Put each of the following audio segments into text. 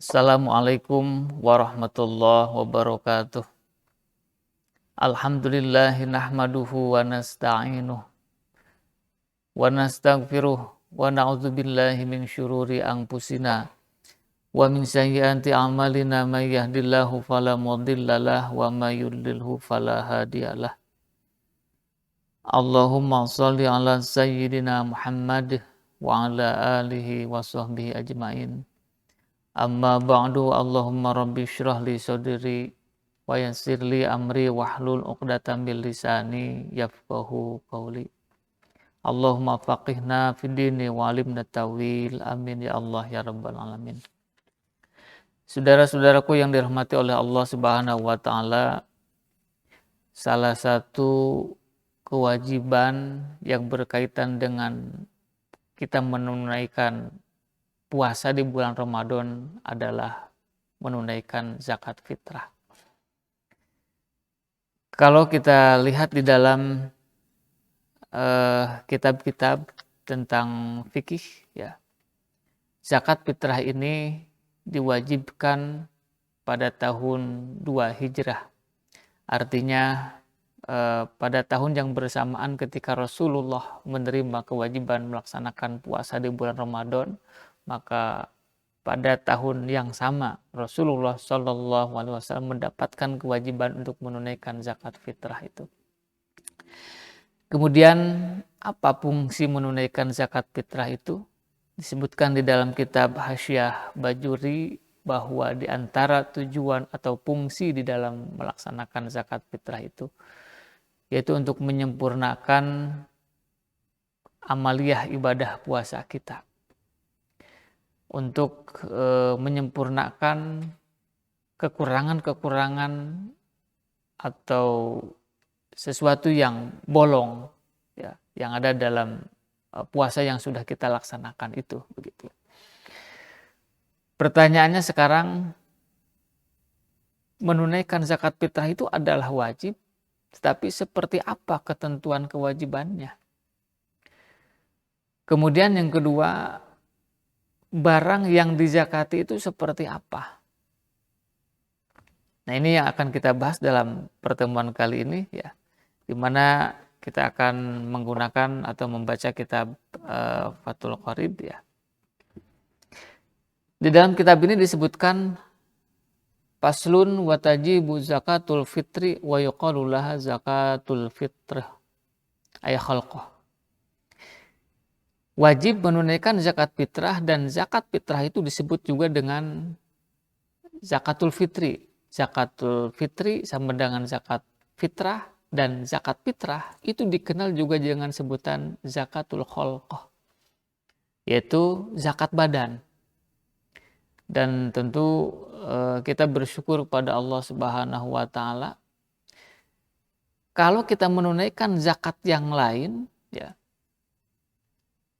Assalamualaikum warahmatullahi wabarakatuh. Alhamdulillahi nahmaduhu wa nasta'inuh wa nastaghfiruh wa na'udzubillahi min syururi anfusina wa min sayyiati a'malina may yahdihillahu fala mudhillalah wa may yudlilhu fala hadiyalah. Allahumma shalli ala sayyidina Muhammad wa ala alihi wa sahbihi ajmain. Amma ba'du, Allahumma rabbi syrah li sadri wa yassir li amri wahlul 'uqdatam min lisani yafqahu qawli. Allahumma faqihna fid dini wa 'allimna tawil. Amin ya Allah ya rabbal alamin. Saudara-saudaraku yang dirahmati oleh Allah Subhanahu wa taala, salah satu kewajiban yang berkaitan dengan kita menunaikan puasa di bulan Ramadan adalah menunaikan zakat fitrah. Kalau kita lihat di dalam kitab-kitab tentang fikih, ya, zakat fitrah ini diwajibkan pada tahun 2 Hijrah. Artinya pada tahun yang bersamaan ketika Rasulullah menerima kewajiban melaksanakan puasa di bulan Ramadan, maka pada tahun yang sama Rasulullah Shallallahu Alaihi Wasallam mendapatkan kewajiban untuk menunaikan zakat fitrah itu. Kemudian apa fungsi menunaikan zakat fitrah itu? Disebutkan di dalam kitab Hasyiah Bajuri bahwa di antara tujuan atau fungsi di dalam melaksanakan zakat fitrah itu yaitu untuk menyempurnakan amaliyah ibadah puasa kita, untuk menyempurnakan kekurangan-kekurangan atau sesuatu yang bolong, ya, yang ada dalam puasa yang sudah kita laksanakan itu, begitu. Pertanyaannya sekarang, menunaikan zakat fitrah itu adalah wajib, tetapi seperti apa ketentuan kewajibannya? Kemudian yang kedua, barang yang dizakati itu seperti apa? Nah, ini yang akan kita bahas dalam pertemuan kali ini, ya, di mana kita akan menggunakan atau membaca kitab Fathul Qorib, ya. Di dalam kitab ini disebutkan faslun wa tajibu zakatul fitri wa yuqalu laha zakatul fitrah ay khalqah. Wajib menunaikan zakat fitrah, dan zakat fitrah itu disebut juga dengan zakatul fitri. Zakatul fitri sama dengan zakat fitrah, dan zakat fitrah itu dikenal juga dengan sebutan zakatul khalqah, yaitu zakat badan. Dan tentu kita bersyukur pada Allah Subhanahu wa taala kalau kita menunaikan zakat yang lain, ya,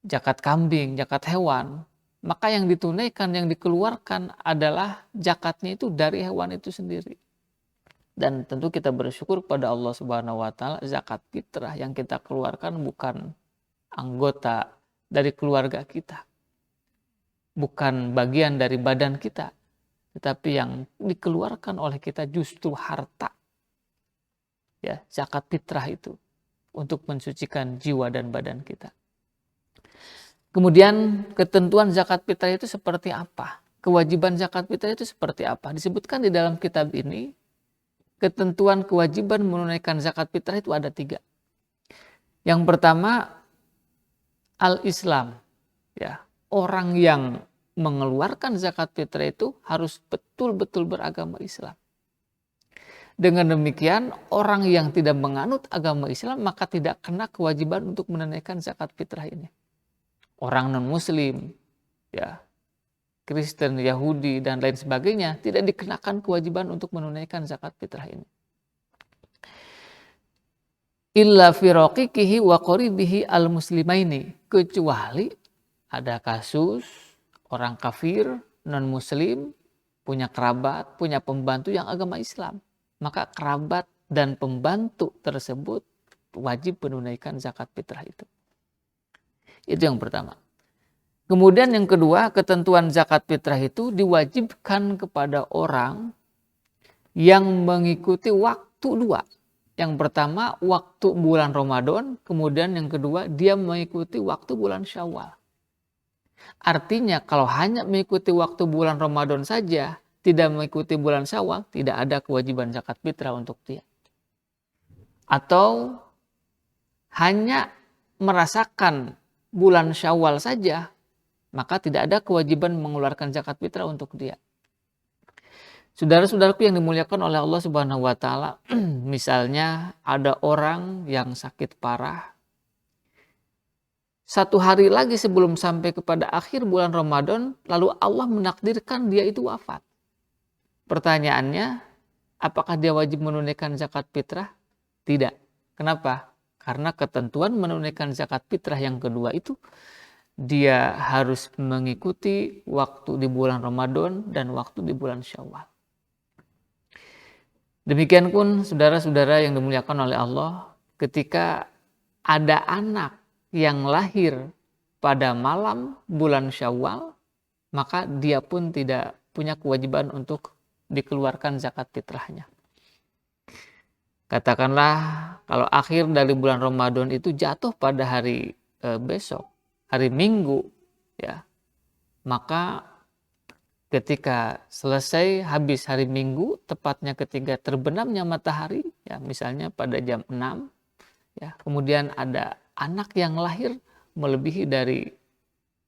zakat kambing, zakat hewan, maka yang ditunaikan, yang dikeluarkan adalah zakatnya itu dari hewan itu sendiri. Dan tentu kita bersyukur pada Allah Subhanahu wa taala, zakat fitrah yang kita keluarkan bukan anggota dari keluarga kita, bukan bagian dari badan kita, tetapi yang dikeluarkan oleh kita justru harta. Ya, zakat fitrah itu untuk mensucikan jiwa dan badan kita. Kemudian ketentuan zakat fitrah itu seperti apa? Kewajiban zakat fitrah itu seperti apa? Disebutkan di dalam kitab ini, ketentuan kewajiban menunaikan zakat fitrah itu ada 3. Yang pertama, al-Islam. Ya, orang yang mengeluarkan zakat fitrah itu harus betul-betul beragama Islam. Dengan demikian, orang yang tidak menganut agama Islam maka tidak kena kewajiban untuk menunaikan zakat fitrah ini. Orang non-muslim, ya, Kristen, Yahudi, dan lain sebagainya tidak dikenakan kewajiban untuk menunaikan zakat fitrah ini. Illa fi raqiqihi wa qaribihi al-muslimaini, kecuali ada kasus orang kafir, non-muslim, punya kerabat, punya pembantu yang agama Islam. Maka kerabat dan pembantu tersebut wajib menunaikan zakat fitrah itu. Itu yang pertama. Kemudian yang kedua, ketentuan zakat fitrah itu diwajibkan kepada orang yang mengikuti waktu dua. Yang pertama waktu bulan Ramadan, kemudian yang kedua dia mengikuti waktu bulan Syawal. Artinya kalau hanya mengikuti waktu bulan Ramadan saja, tidak mengikuti bulan Syawal, tidak ada kewajiban zakat fitrah untuk dia. Atau hanya merasakan bulan Syawal saja, maka tidak ada kewajiban mengeluarkan zakat fitrah untuk dia. Saudara-saudaraku yang dimuliakan oleh Allah Subhanahu wa taala, misalnya ada orang yang sakit parah. Satu hari lagi sebelum sampai kepada akhir bulan Ramadan, lalu Allah menakdirkan dia itu wafat. Pertanyaannya, apakah dia wajib menunaikan zakat fitrah? Tidak. Kenapa? Karena ketentuan menunaikan zakat fitrah yang kedua itu dia harus mengikuti waktu di bulan Ramadan dan waktu di bulan Syawal. Demikian pun saudara-saudara yang dimuliakan oleh Allah, ketika ada anak yang lahir pada malam bulan Syawal, maka dia pun tidak punya kewajiban untuk dikeluarkan zakat fitrahnya. Katakanlah kalau akhir dari bulan Ramadan itu jatuh pada hari besok, hari Minggu, ya, maka ketika selesai habis hari Minggu, tepatnya ketika terbenamnya matahari, ya misalnya pada jam 6, ya, kemudian ada anak yang lahir melebihi dari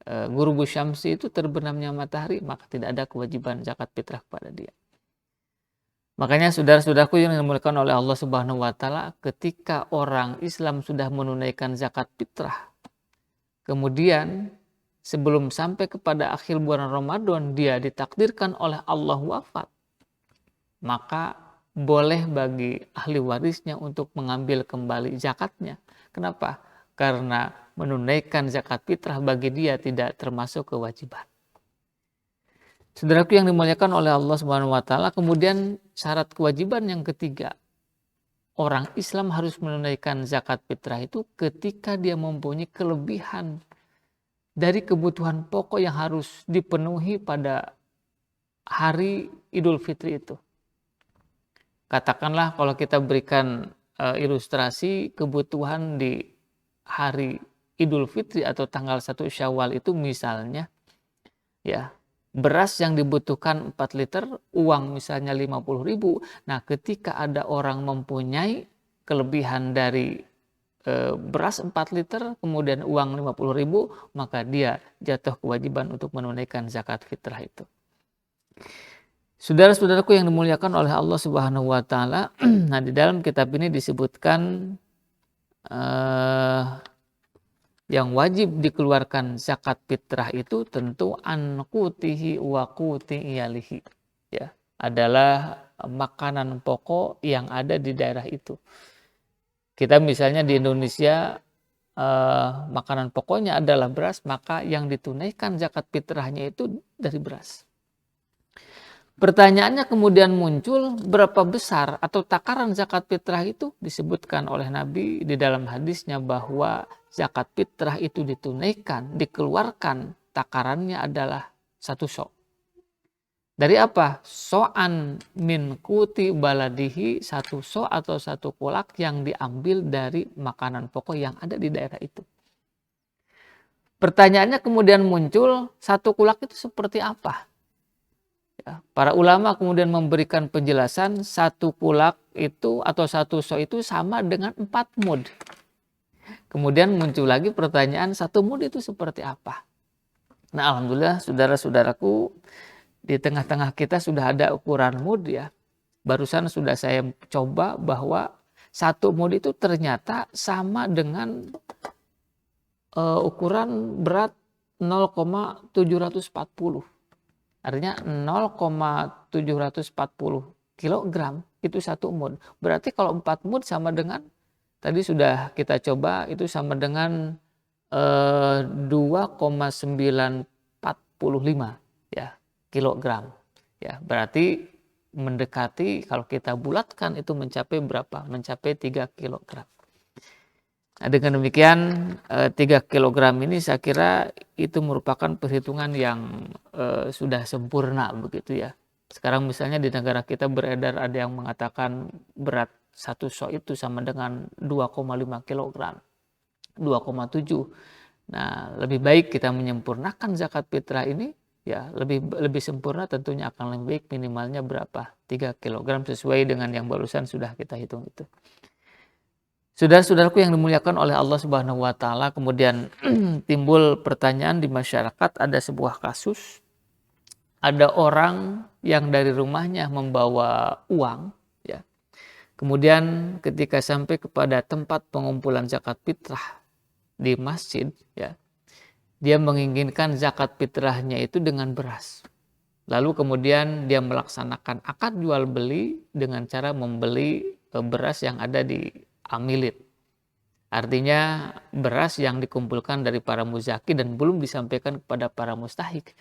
ghurubu syamsi itu terbenamnya matahari, maka tidak ada kewajiban zakat fitrah kepada dia. Makanya saudara-saudaraku yang dimuliakan oleh Allah Subhanahu wa taala, ketika orang Islam sudah menunaikan zakat fitrah, kemudian sebelum sampai kepada akhir bulan Ramadan dia ditakdirkan oleh Allah wafat, maka boleh bagi ahli warisnya untuk mengambil kembali zakatnya. Kenapa? Karena menunaikan zakat fitrah bagi dia tidak termasuk kewajiban. Saudaraku yang dimuliakan oleh Allah Subhanahu wa taala, kemudian syarat kewajiban yang ketiga, orang Islam harus menunaikan zakat fitrah itu ketika dia mempunyai kelebihan dari kebutuhan pokok yang harus dipenuhi pada hari Idul Fitri itu. Katakanlah kalau kita berikan ilustrasi kebutuhan di hari Idul Fitri atau tanggal 1 Syawal itu misalnya, ya, beras yang dibutuhkan 4 liter, uang misalnya 50.000. Nah, ketika ada orang mempunyai kelebihan dari beras 4 liter, kemudian uang 50.000, maka dia jatuh kewajiban untuk menunaikan zakat fitrah itu. Saudara-saudaraku yang dimuliakan oleh Allah Subhanahu wa taala, nah di dalam kitab ini disebutkan yang wajib dikeluarkan zakat fitrah itu tentu an qutihi wa quti iyalihi, ya, adalah makanan pokok yang ada di daerah itu. Kita misalnya di Indonesia makanan pokoknya adalah beras, maka yang ditunaikan zakat fitrahnya itu dari beras. Pertanyaannya kemudian muncul, berapa besar atau takaran zakat fitrah itu? Disebutkan oleh Nabi di dalam hadisnya bahwa zakat fitrah itu ditunaikan, dikeluarkan, takarannya adalah 1 sok. Dari apa? So'an min kuti baladihi, 1 sok atau 1 kolak yang diambil dari makanan pokok yang ada di daerah itu. Pertanyaannya kemudian muncul, 1 kolak itu seperti apa? Ya, para ulama kemudian memberikan penjelasan 1 kulak itu atau 1 sok itu sama dengan 4 mud. Kemudian muncul lagi pertanyaan 1 mud itu seperti apa? Nah, alhamdulillah saudara-saudaraku, di tengah-tengah kita sudah ada ukuran mud, ya. Barusan sudah saya coba bahwa 1 mud itu ternyata sama dengan ukuran berat 0,740. Artinya 0,740 kilogram itu 1 mud. Berarti kalau 4 mud sama dengan, tadi sudah kita coba, itu sama dengan 2,945 ya, kilogram. Ya, berarti mendekati, kalau kita bulatkan itu mencapai berapa? Mencapai 3 kilogram. Nah, dengan demikian 3 kilogram ini saya kira itu merupakan perhitungan yang sudah sempurna begitu ya. Sekarang misalnya di negara kita beredar ada yang mengatakan berat satu sok itu sama dengan 2,5 kilogram, 2,7. Nah, lebih baik kita menyempurnakan zakat fitrah ini ya, lebih sempurna tentunya akan lebih baik, minimalnya berapa? 3 kilogram sesuai dengan yang barusan sudah kita hitung itu. Saudara-saudaraku yang dimuliakan oleh Allah Subhanahu wa taala, kemudian timbul pertanyaan di masyarakat, ada sebuah kasus, ada orang yang dari rumahnya membawa uang ya. Kemudian ketika sampai kepada tempat pengumpulan zakat fitrah di masjid ya, dia menginginkan zakat fitrahnya itu dengan beras. Lalu kemudian dia melaksanakan akad jual beli dengan cara membeli beras yang ada di amilit. Artinya beras yang dikumpulkan dari para muzaki dan belum disampaikan kepada para mustahik.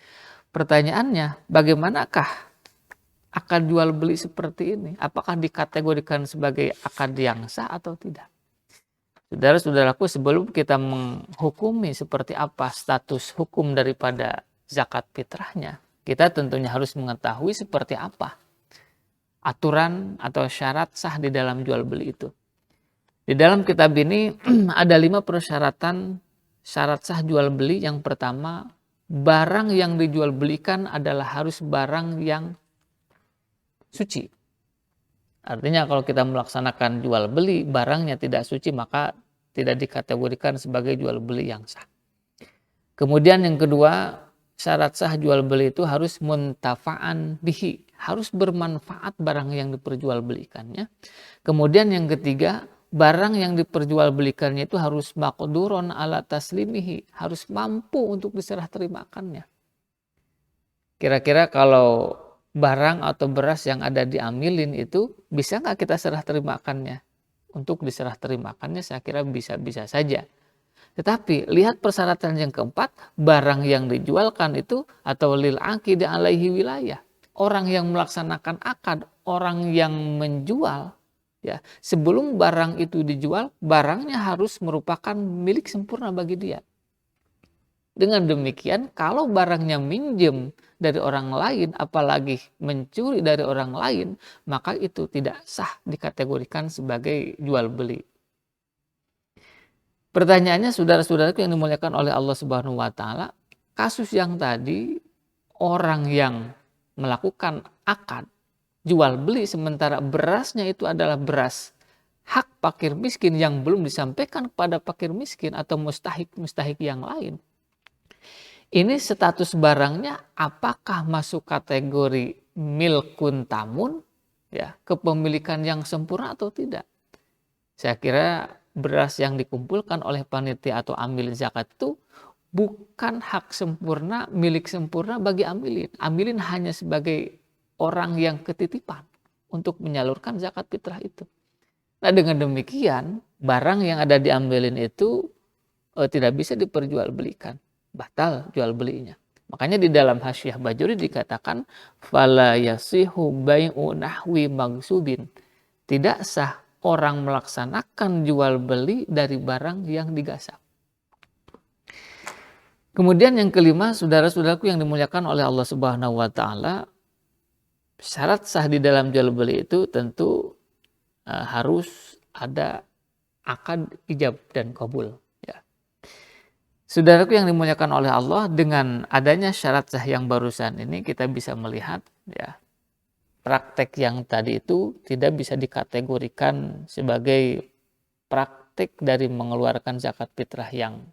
Pertanyaannya, bagaimanakah akad jual beli seperti ini? Apakah dikategorikan sebagai akad yang sah atau tidak? Saudara-saudaraku, sebelum kita menghukumi seperti apa status hukum daripada zakat fitrahnya, kita tentunya harus mengetahui seperti apa aturan atau syarat sah di dalam jual beli itu. Di dalam kitab ini ada 5 persyaratan syarat sah jual beli. Yang pertama, barang yang dijual belikan adalah harus barang yang suci. Artinya kalau kita melaksanakan jual beli, barangnya tidak suci, maka tidak dikategorikan sebagai jual beli yang sah. Kemudian yang kedua, syarat sah jual beli itu harus muntafa'an bihi, harus bermanfaat barang yang diperjualbelikannya. Kemudian yang ketiga, barang yang diperjualbelikannya itu harus maqduron ala taslimihi, harus mampu untuk diserah terimakannya. Kira-kira kalau barang atau beras yang ada di amilin itu bisa nggak kita serah terimakannya? Untuk diserah terimakannya saya kira bisa-bisa saja. Tetapi lihat persyaratan yang keempat, barang yang dijualkan itu atau lil aqid alaihi wilayah. Orang yang melaksanakan akad, orang yang menjual ya, sebelum barang itu dijual, barangnya harus merupakan milik sempurna bagi dia. Dengan demikian, kalau barangnya minjem dari orang lain, apalagi mencuri dari orang lain, maka itu tidak sah dikategorikan sebagai jual beli. Pertanyaannya, saudara-saudaraku yang dimuliakan oleh Allah Subhanahu wa taala, kasus yang tadi, orang yang melakukan akad jual beli sementara berasnya itu adalah beras hak fakir miskin yang belum disampaikan kepada fakir miskin atau mustahik yang lain. Ini status barangnya apakah masuk kategori milkun tamun ya, kepemilikan yang sempurna atau tidak? Saya kira beras yang dikumpulkan oleh panitia atau amil zakat itu bukan hak sempurna, milik sempurna bagi amilin. Amilin hanya sebagai orang yang ketitipan untuk menyalurkan zakat fitrah itu. Nah, dengan demikian barang yang ada di amilin itu tidak bisa diperjualbelikan, batal jual belinya. Makanya di dalam Hasyiah Bajuri dikatakan fala yasihu bai'u nahwi magsubin. Tidak sah orang melaksanakan jual beli dari barang yang digasap. Kemudian yang kelima, saudara-saudaraku yang dimuliakan oleh Allah Subhanahu wa taala, syarat sah di dalam jual beli itu tentu harus ada akad ijab dan qabul. Saudaraku yang dimuliakan oleh Allah, dengan adanya syarat sah yang barusan ini kita bisa melihat ya, praktek yang tadi itu tidak bisa dikategorikan sebagai praktek dari mengeluarkan zakat fitrah yang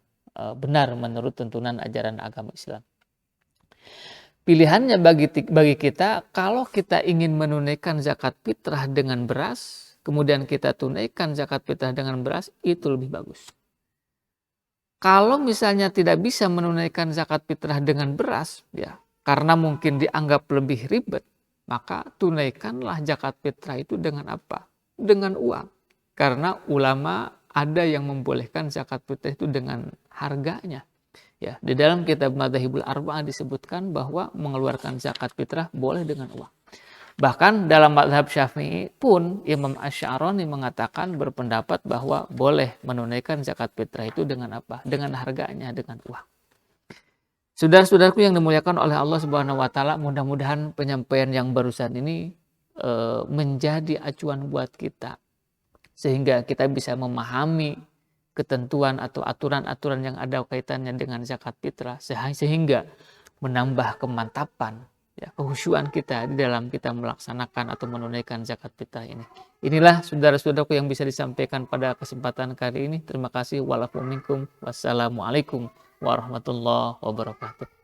benar menurut tuntunan ajaran agama Islam. Pilihannya bagi kita, kalau kita ingin menunaikan zakat fitrah dengan beras, kemudian kita tunaikan zakat fitrah dengan beras, itu lebih bagus. Kalau misalnya tidak bisa menunaikan zakat fitrah dengan beras, ya karena mungkin dianggap lebih ribet, maka tunaikanlah zakat fitrah itu dengan apa? Dengan uang. Karena ulama ada yang membolehkan zakat fitrah itu dengan harganya. Ya, di dalam kitab Madzhabul Arba'ah disebutkan bahwa mengeluarkan zakat fitrah boleh dengan uang. Bahkan dalam mazhab Syafi'i pun Imam Asy'arani mengatakan berpendapat bahwa boleh menunaikan zakat fitrah itu dengan apa? Dengan harganya, dengan uang. Saudara-saudaraku yang dimuliakan oleh Allah Subhanahu wa taala, mudah-mudahan penyampaian yang barusan ini menjadi acuan buat kita sehingga kita bisa memahami ketentuan atau aturan-aturan yang ada kaitannya dengan zakat fitrah sehingga menambah kemantapan ya, kehusyuan kita di dalam kita melaksanakan atau menunaikan zakat fitrah ini. Inilah saudara-saudaraku yang bisa disampaikan pada kesempatan kali ini. Terima kasih. Wassalamualaikum warahmatullahi wabarakatuh.